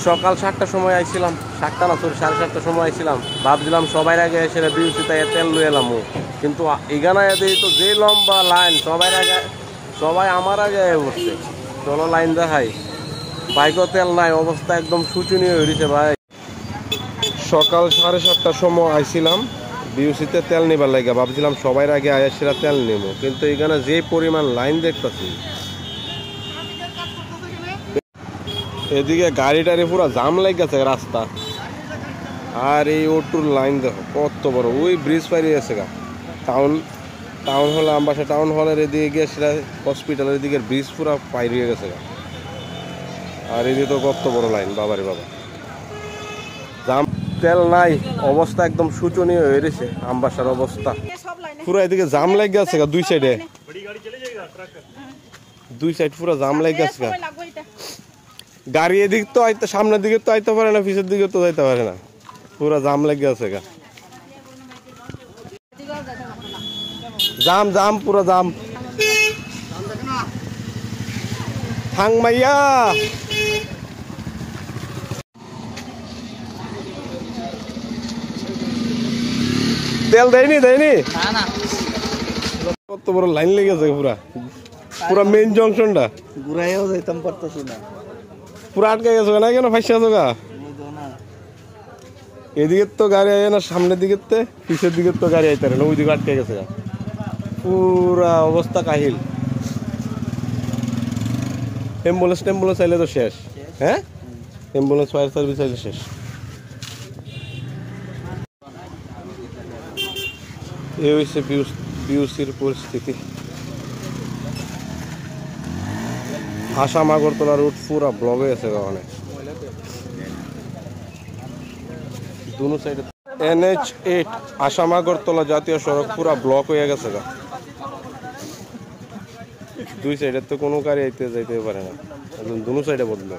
সকাল 7টার সময় আইছিলাম, 7টা না সরি 7:30টার সময় আইছিলাম। ভাবছিলাম সবাই আগে এসে বিউসিতে তেল লুয়ে এলাম, কিন্তু এখানে তো যে লম্বা লাইন, সবাই আমার আগে বসছে। চলো লাইন দেখাই। বাইকও তেল নাই, অবস্থা একদম শোচনীয় হয়ে গেছে ভাই। সকাল 7:30টার সময় আইছিলাম বিউসিতে তেল নিবার লাগে, ভাবছিলাম সবাই আগে আয়াসিরা তেল নেবো, কিন্তু এখানে যে পরিমাণ লাইন দেখতেছি, এদিকে গাড়ি টাড়ি পুরো জাম লেগেছে রাস্তা। আর এই অটোর লাইন দেখো কত বড়, ওই ব্রিজ পাইয়ে গেছে গা। টাউন হল, আমবাসা টাউন হলের এদিকে গিয়ে সেটা হসপিটালের দিকে ব্রিজ পুরো পাইয়ে গেছে গা। আর এদিকে তো কত বড় লাইন, বাবারে বাবা। জাম, তেল নাই, অবস্থা একদম শোচনীয় হয়ে গেছে আমবাসার অবস্থা। পুরো এদিকে জাম লেগে গেছে গা, দুই সাইড পুরো জাম লেগে গেছে গা। গাড়ি এদিক তো আইতে, সামনের দিকে তো আইতে পারে না, পিছের দিকে তো যাইতে পারে না, পুরো জাম লেগে আছে গা। জাম পুরো জাম। থাং মাইয়া তেল দেয়নি কত বড় লাইন লেগেছে পুরা মেইন জংশনটা ঘুরাইও যাইতাম পারতেছি না, পুরো আটকে গেছে না, কেন ফাঁসে আছো গা? এদিকে তো গাড়ি আয় না, সামনের দিকে পিছের দিকে তো গাড়ি আইতে না, ওই দিকে আটকে গেছে গা। পুরা অবস্থা কাহিল। অ্যাম্বুলেন্স চাইলে তো শেষ। হ্যাঁ, অ্যাম্বুলেন্স ফায়ার সার্ভিস চাইলে শেষ। এই হচ্ছে বিউসির পরিস্থিতি। আসাম আগরতলা রুট পুরা ব্লক হয়ে গেছে ওখানে, দুনো সাইডে। NH8 আসাম আগরতলা জাতীয় সড়ক পুরা ব্লক হয়ে গেছে গা। দুই সাইডে তো কোনো গাড়ি আইতে যাইতে পারে না, একদম দুনো সাইডে বদলে।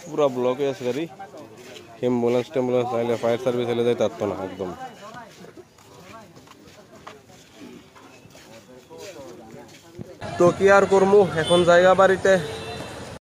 পুরা ব্লকে আছে গাড়ি। অ্যাম্বুলেন্স আইলে, ফায়ার সার্ভিস আইলে যাইতে পারতো না একদম। তো কি আর করবো, এখন জায়গা বাড়িতে